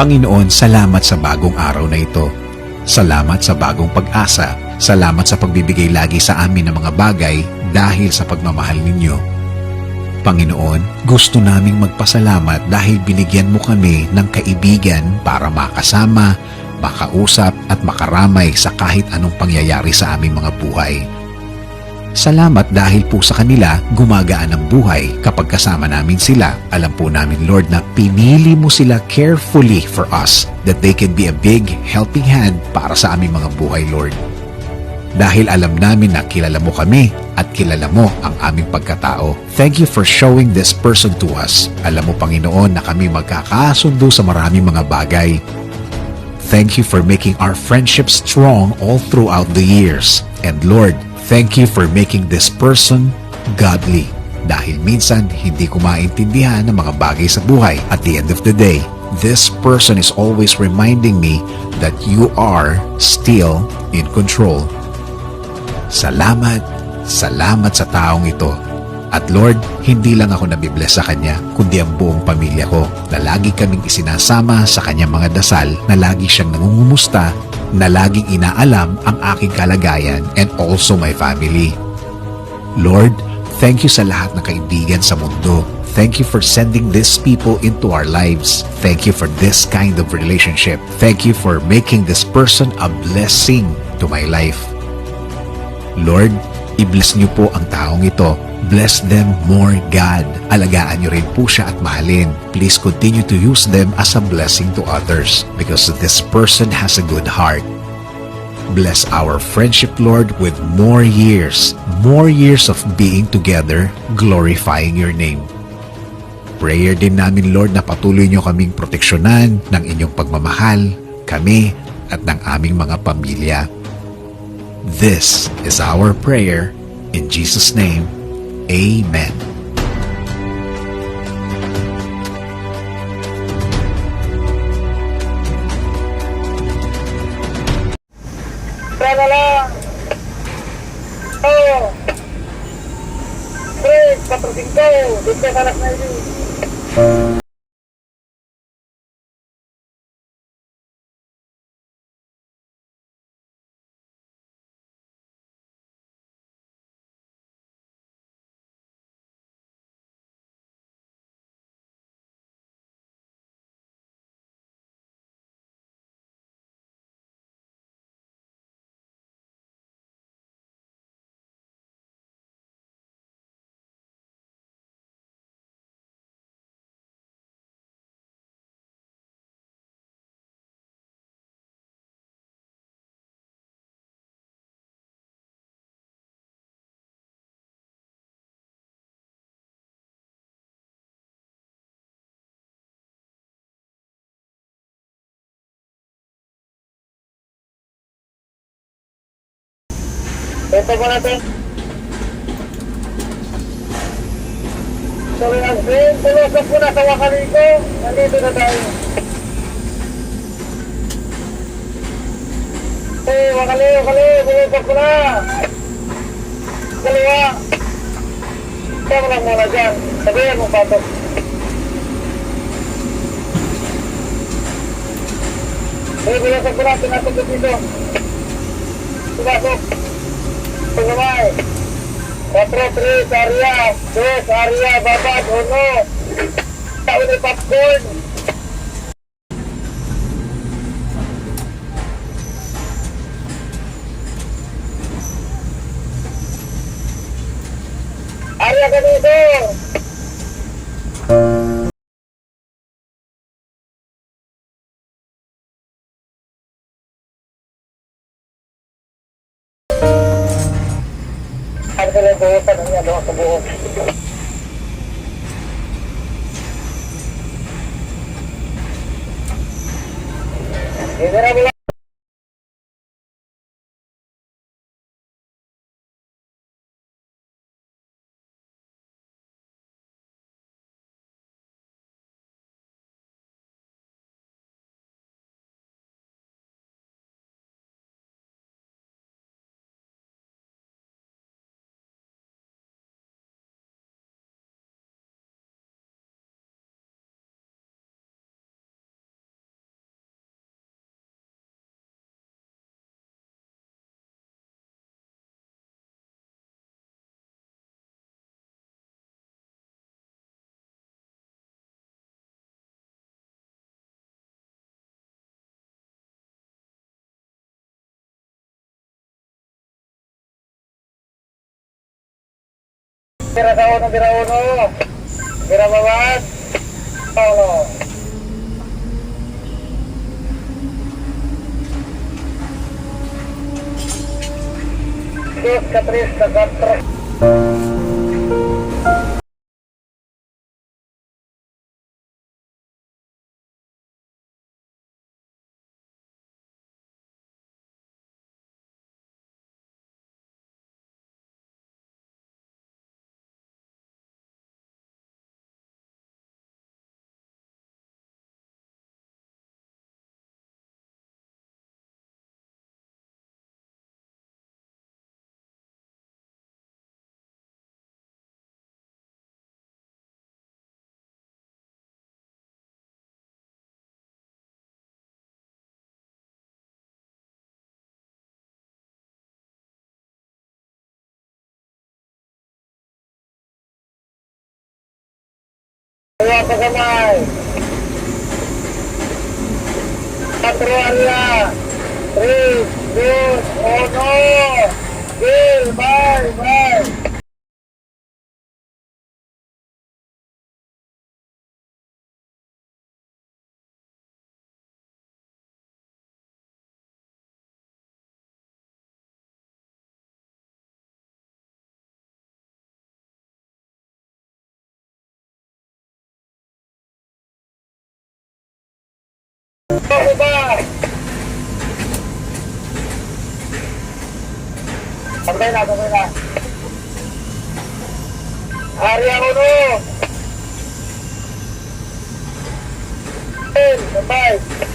Panginoon, salamat sa bagong araw na ito. Salamat sa bagong pag-asa. Salamat sa pagbibigay lagi sa amin ng mga bagay dahil sa pagmamahal ninyo. Panginoon, gusto naming magpasalamat dahil binigyan mo kami ng kaibigan para makasama, makausap at makaramay sa kahit anong pangyayari sa aming mga buhay. Salamat dahil po sa kanila gumagaan ang buhay kapag kasama namin sila. Alam po namin, Lord, na pinili mo sila carefully for us that they can be a big helping hand para sa aming mga buhay, Lord. Dahil alam namin na kilala mo kami at kilala mo ang aming pagkatao. Thank you for showing this person to us. Alam mo, Panginoon, na kami magkakasundo sa maraming mga bagay. Thank you for making our friendship strong all throughout the years. And Lord, thank you for making this person godly. Dahil minsan, hindi ko maintindihan ang mga bagay sa buhay. At the end of the day, this person is always reminding me that you are still in control. Salamat, salamat sa taong ito. At Lord, hindi lang ako nabibless sa Kanya, kundi ang buong pamilya ko na lagi kaming isinasama sa Kanyang mga dasal, na lagi siyang nangungumusta, na laging inaalam ang aking kalagayan and also my family. Lord, thank you sa lahat ng kaibigan sa mundo. Thank you for sending these people into our lives. Thank you for this kind of relationship. Thank you for making this person a blessing to my life. Lord, i-bless niyo po ang taong ito. Bless them more, God. Alagaan niyo rin po siya at mahalin. Please continue to use them as a blessing to others because this person has a good heart. Bless our friendship, Lord, with more years of being together, glorifying your name. Prayer din namin, Lord, na patuloy niyo kaming proteksyonan ng inyong pagmamahal, kami at ng aming mga pamilya. This is our prayer in Jesus' name. Amen. Sana lang. Oh. 3, 4, 5. Dito sa alas na yun. Ito po natin. Tuloy ang sin. Tulosan po na sa wakaliko. Nandito na tayo. Wakali. Tulosan po na. Kaliwa. Tama lang muna dyan. Sabihan mo patok. Tulosan po natin natin dito. Tumasok. Pagkamay. 4, 3, area. 2, area, babad, 1. Tao ni popcorn. Area ka dito. Ano ka lang buhusan? Ano nga doon sa buhok? Hindi na Bira sa uno, bira uno. Bira babad. Uno. Dos, katres, kakatro. Dua sa kamay. Patro area. 3, 2, 1. Bill, bye, bye. Ako ba? Sabay na, sabay na. Area 1. Bill, sabay.